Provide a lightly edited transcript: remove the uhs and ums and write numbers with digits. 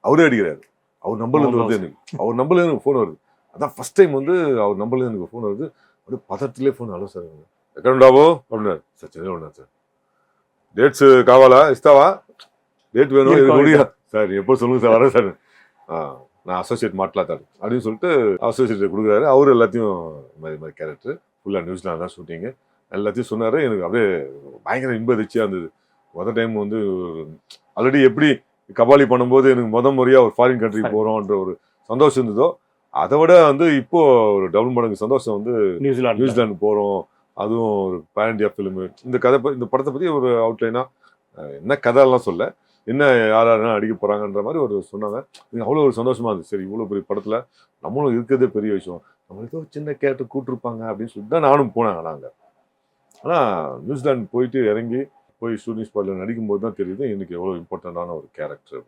அவரே அடிக்கிறாரு. அவர் நம்பர்லேருந்து வருது எனக்கு. அவர் நம்பர்லேருந்து எனக்கு ஃபோன் வருது. அதான் ஃபர்ஸ்ட் டைம் வந்து அவர் நம்பர்லேருந்து எனக்கு ஃபோன் வருது. அப்படியே பதத்திலே ஃபோன் ஹலோ சார் ఎక్కడ ఉండవు அப்படின்னாரு. சார் சென்னையில் ఉన్నాను சார். டேட்ஸ் காவாலா இஸ்தாவா டேட் வேணும் இது முடியா சார் எப்போ சொல்லுங்க சார் வரேன் சார். நான் அசோசியேட் மாட்டலாத்தாரு அப்படின்னு சொல்லிட்டு அசோசியேட் கொடுக்குறாரு. அவர் எல்லாத்தையும் மாதிரி கேரக்டர் ஃபுல்லாக நியூசிலாந்து தான் ஷூட்டிங்கு எல்லாத்தையும் சொன்னார். எனக்கு அப்படியே பயங்கர இன்ப அதிர்ச்சியாக இருந்தது. மொதல் டைம் வந்து ஆல்ரெடி எப்படி கபாலி பண்ணும்போது எனக்கு முறையாக ஒரு ஃபாரின் கண்ட்ரி போகிறோன்ற ஒரு சந்தோஷம் இருந்ததோ அதை விட வந்து இப்போ ஒரு டபுள் மடங்கு சந்தோஷம் வந்து நியூசிலாந்து போகிறோம். அதுவும் ஒரு பேன் இண்டியா ஃபிலிமு. இந்த படத்தை பற்றி ஒரு அவுட்லைனாக என்ன கதையெல்லாம் சொல்ல என்ன யாரெல்லாம் அடிக்க போகிறாங்கன்ற மாதிரி ஒரு சொன்னாங்க. எனக்கு அவ்வளோ ஒரு சந்தோஷமாக இருந்துச்சு. சரி இவ்வளோ பெரிய படத்தில் நம்மளும் இருக்கிறதே பெரிய விஷயம், நம்ம ஏதோ சின்ன கேரக்டர் கூப்பிட்டுருப்பாங்க அப்படின்னு சொல்லிட்டு தான் நானும் போனாங்க. நாங்கள் ஆனால் நியூசிலாந்து போயிட்டு இறங்கி போய் ஷூட்டிங் ஸ்பாட்டில் நடிக்கும்போது தான் தெரியுது எனக்கு எவ்வளோ இம்பார்ட்டண்ட்டான ஒரு கேரக்டர்.